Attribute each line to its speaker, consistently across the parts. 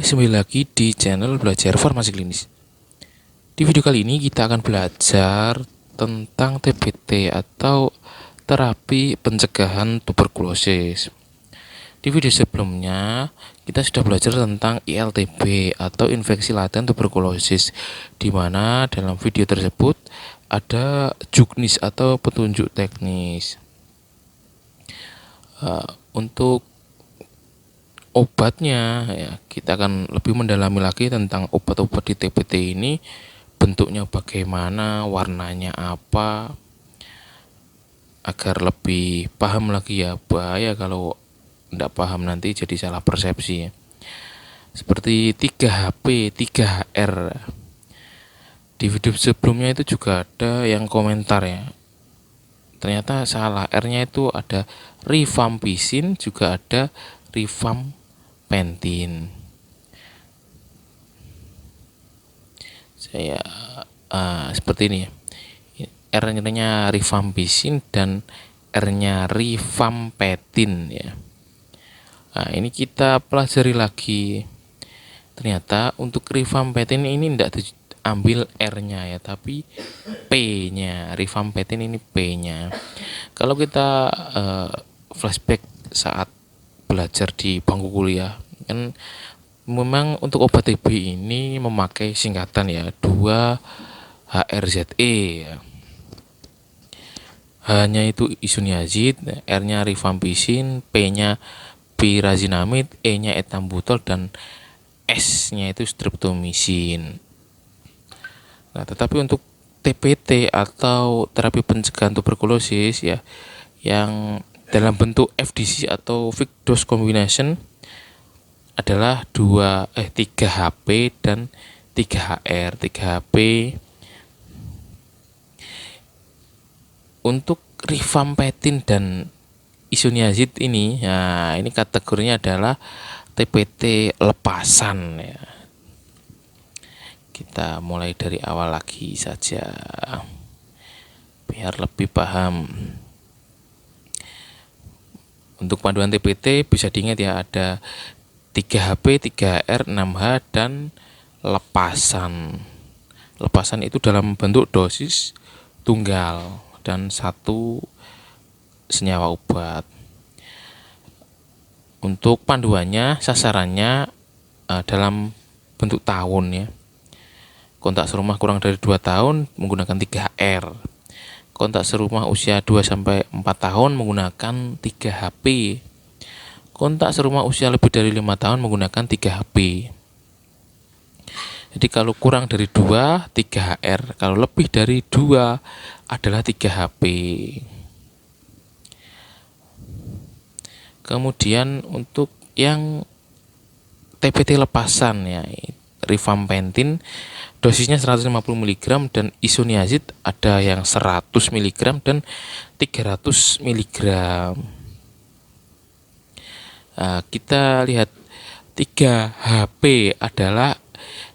Speaker 1: kembali lagi di channel Belajar Farmasi Klinis. Di video kali ini kita akan belajar tentang TBT atau terapi pencegahan tuberkulosis. Di video sebelumnya kita sudah belajar tentang ILTB atau infeksi laten tuberkulosis, di mana dalam video tersebut ada juknis atau petunjuk teknis. Untuk obatnya ya, kita akan lebih mendalami lagi tentang obat-obat di TBT ini, bentuknya bagaimana, warnanya apa, agar lebih paham lagi ya. Bahaya kalau tidak paham nanti jadi salah persepsi ya. Seperti 3HP, 3HR. Di video sebelumnya itu juga ada yang komentar ya, ternyata salah, R-nya itu ada rifampicin, juga ada rifampicin. Saya seperti ini ya, R-nya rifampicin dan R-nya rifampicin ya. Nah, ini kita pelajari lagi. Ternyata untuk rifampicin ini tidak diambil R-nya ya, tapi P-nya. Rifampicin ini P-nya. Kalau kita flashback saat belajar di bangku kuliah, kan memang untuk obat TB ini memakai singkatan ya, 2HRZE ya. H-nya itu isoniazid, R-nya rifampicin, P-nya pyrazinamide, E-nya ethambutol, dan S-nya itu streptomycin. Nah, tetapi untuk TBT atau terapi pencegahan tuberkulosis ya, yang dalam bentuk FDC atau fixed dose combination adalah 3HP dan 3HR. 3HP untuk rifampicin dan isoniazid ini, nah ini kategorinya adalah TBT lepasan ya. Kita mulai dari awal lagi saja biar lebih paham. Untuk panduan TBT bisa diingat ya, ada 3HP, 3R, 6H, dan lepasan. Lepasan itu dalam bentuk dosis tunggal dan satu senyawa obat. Untuk panduannya, sasarannya dalam bentuk tahun ya. Kontak serumah kurang dari 2 tahun menggunakan 3HR. Kontak serumah usia 2-4 tahun menggunakan 3HP. Kontak serumah usia lebih dari 5 tahun menggunakan 3HP. Jadi kalau kurang dari 2, 3HR. Kalau lebih dari 2 adalah 3HP. Kemudian untuk yang TBT lepasan ya, rifampicin dosisnya 150 mg dan isoniazid ada yang 100 mg dan 300 mg. Kita lihat 3HP adalah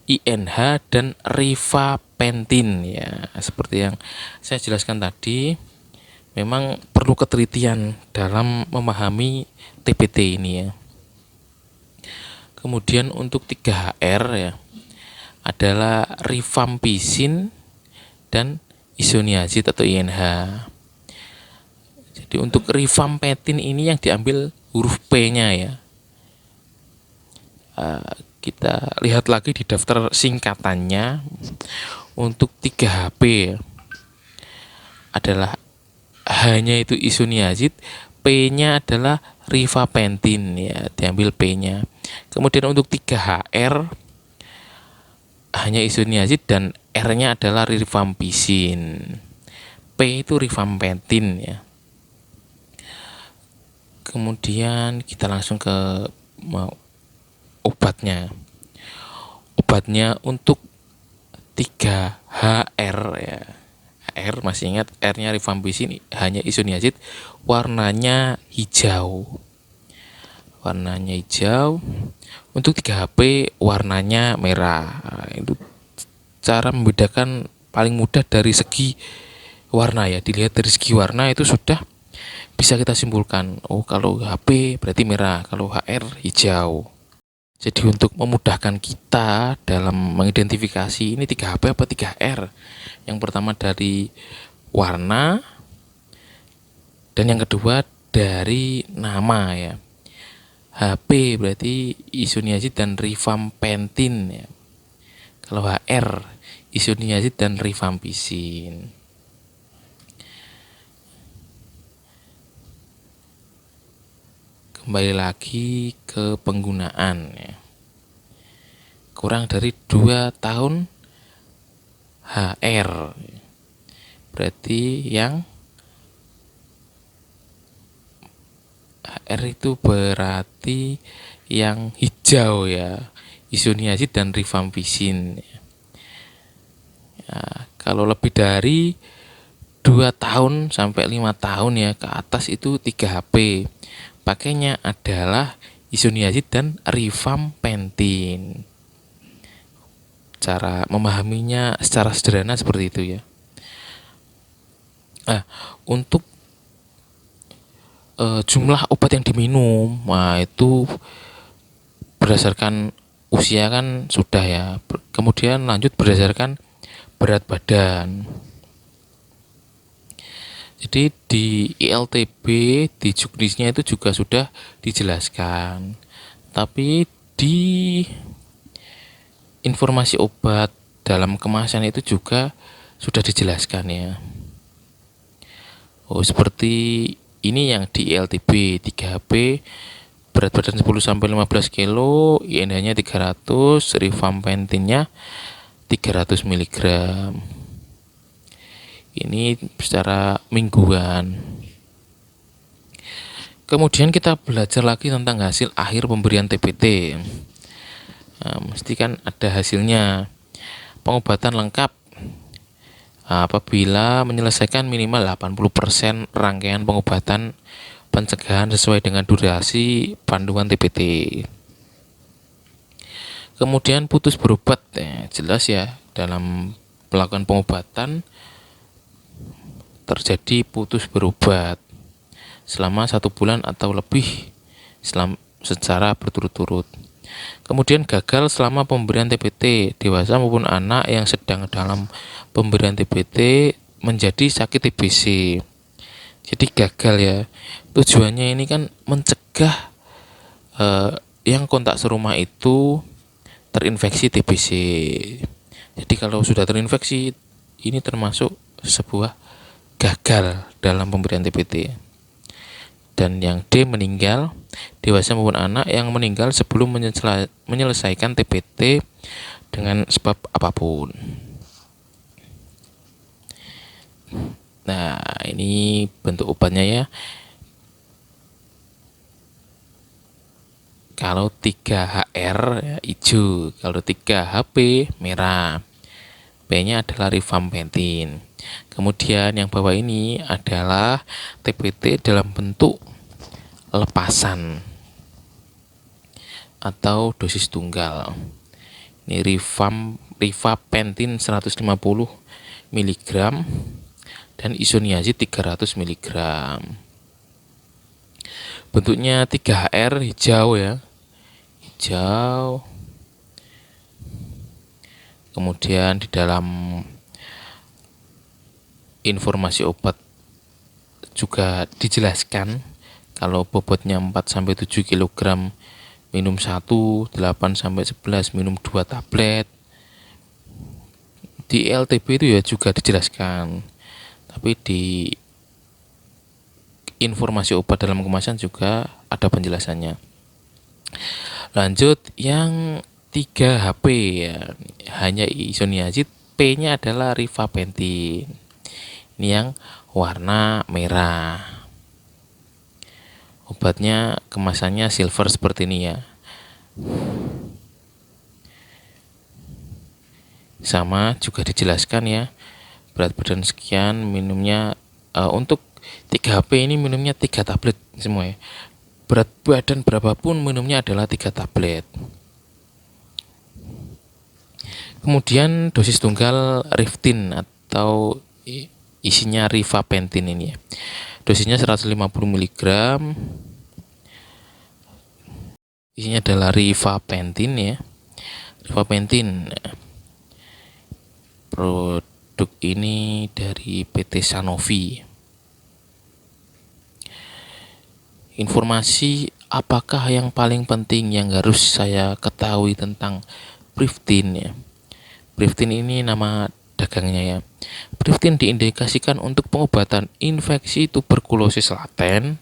Speaker 1: INH dan rifampicin ya. Seperti yang saya jelaskan tadi, memang perlu ketelitian dalam memahami TBT ini ya. Kemudian untuk 3HR ya, adalah rifampicin dan isoniazid atau INH. Jadi untuk rifampicin ini yang diambil huruf P-nya ya. Kita lihat lagi di daftar singkatannya. Untuk 3HP ya, adalah H-nya itu isoniazid, P-nya adalah rifampicin ya, diambil P-nya. Kemudian untuk 3HR hanya isoniazid dan R-nya adalah rifampicin. P itu rifampicin ya. Kemudian kita langsung ke obatnya. Obatnya untuk 3HR ya. R masih ingat, R-nya rifampicin, hanya isoniazid, warnanya hijau. Warnanya hijau. Untuk 3HP warnanya merah. Nah, itu cara membedakan paling mudah dari segi warna ya. Dilihat dari segi warna itu sudah bisa kita simpulkan, oh kalau HP berarti merah, kalau HR hijau. Jadi untuk memudahkan kita dalam mengidentifikasi ini 3HP apa 3R. Yang pertama dari warna, dan yang kedua dari nama ya. HP berarti isoniazid dan rifampicin ya. Kalau HR isoniazid dan rifampicin. Kembali lagi ke penggunaan ya. Kurang dari 2 tahun HR. Berarti yang HR itu berarti yang hijau ya, isoniazid dan rifampicin. Ya, kalau lebih dari 2 tahun sampai 5 tahun ya ke atas itu 3HP. Pakainya adalah isoniazid dan rifampicin. Cara memahaminya secara sederhana seperti itu ya. Untuk jumlah obat yang diminum, itu berdasarkan usia kan sudah ya. Kemudian lanjut berdasarkan berat badan. Jadi di ILTB, di juknisnya itu juga sudah dijelaskan. Tapi di informasi obat dalam kemasan itu juga sudah dijelaskan ya. Seperti ini yang di ILTB 3HP, berat badan 10 sampai 15 kilo, INH-nya 300, rifampicin-nya 300 mg. Ini secara mingguan. Kemudian kita belajar lagi tentang hasil akhir pemberian TBT. Mesti kan ada hasilnya. Pengobatan lengkap apabila menyelesaikan minimal 80% rangkaian pengobatan pencegahan sesuai dengan durasi panduan TBT. Kemudian putus berobat, jelas ya, dalam melakukan pengobatan terjadi putus berobat selama 1 bulan atau lebih secara berturut-turut. Kemudian gagal selama pemberian TBT, dewasa maupun anak yang sedang dalam pemberian TBT menjadi sakit TBC. Jadi gagal ya. Tujuannya ini kan mencegah yang kontak serumah itu terinfeksi TBC. Jadi kalau sudah terinfeksi, ini termasuk sebuah gagal dalam pemberian TBT. Dan yang D, meninggal, dewasa maupun anak yang meninggal sebelum menyelesaikan TBT dengan sebab apapun. Nah, ini bentuk obatnya ya. Kalau 3HR ya, hijau, kalau 3HP merah. B-nya adalah rifampicin. Kemudian yang bawah ini adalah TBT dalam bentuk lepasan atau dosis tunggal. Ini rifampicin 150 mg dan isoniazid 300 mg. Bentuknya 3HR hijau ya. Hijau. Kemudian di dalam informasi obat juga dijelaskan kalau bobotnya 4 sampai 7 kg minum 1, 8 sampai 11 minum 2 tablet. Di LTB itu ya juga dijelaskan. Tapi di informasi obat dalam kemasan juga ada penjelasannya. Lanjut yang 3HP ya, hanya isoniazid, P-nya adalah rifampicin. Ini yang warna merah. Obatnya kemasannya silver seperti ini ya. Sama juga dijelaskan ya. Berat badan sekian, minumnya untuk 3HP ini minumnya 3 tablet semua ya. Berat badan berapapun minumnya adalah 3 tablet. Kemudian dosis tunggal Riftin atau isinya rifampicin ini ya. Dosisnya 150 mg. Isinya adalah rifapentin ya. Rifapentin. Produk ini dari PT Sanofi. Informasi apakah yang paling penting yang harus saya ketahui tentang Privtin ya. Privtin ini nama dagangnya ya. Privtin diindikasikan untuk pengobatan infeksi tuberkulosis laten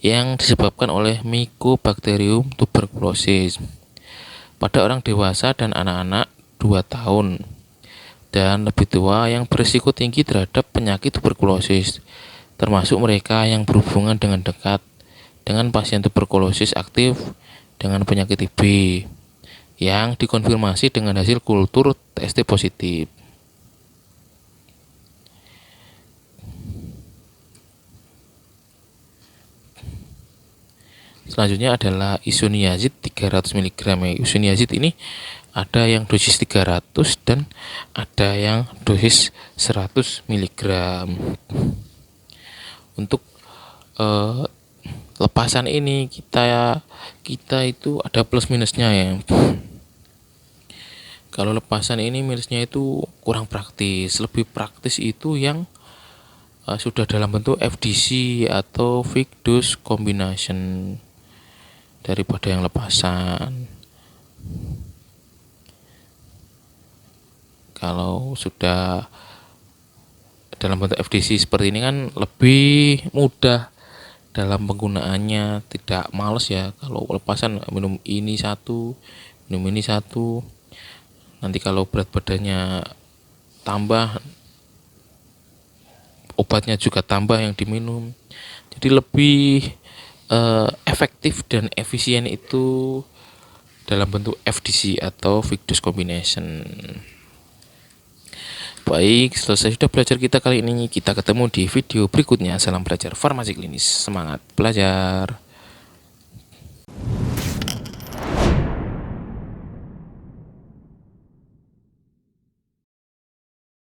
Speaker 1: yang disebabkan oleh Mycobacterium tuberculosis pada orang dewasa dan anak-anak 2 tahun dan lebih tua yang berisiko tinggi terhadap penyakit tuberkulosis, termasuk mereka yang berhubungan dengan dekat dengan pasien tuberkulosis aktif dengan penyakit TB yang dikonfirmasi dengan hasil kultur TST positif. Selanjutnya adalah isoniazid 300 mg. Isoniazid ini ada yang dosis 300 dan ada yang dosis 100 mg. Untuk lepasan ini kita itu ada plus minusnya ya. Kalau lepasan ini minusnya itu kurang praktis. Lebih praktis itu yang sudah dalam bentuk FDC atau fixed dose combination daripada yang lepasan. Kalau sudah dalam bentuk FDC seperti ini kan lebih mudah dalam penggunaannya, tidak males ya. Kalau lepasan minum ini satu, nanti kalau berat badannya tambah, obatnya juga tambah yang diminum. Jadi lebih efektif dan efisien itu dalam bentuk FDC atau fixed dose combination. Baik, selesai sudah belajar kita kali ini. Kita ketemu di video berikutnya. Salam belajar farmasi klinis. Semangat belajar.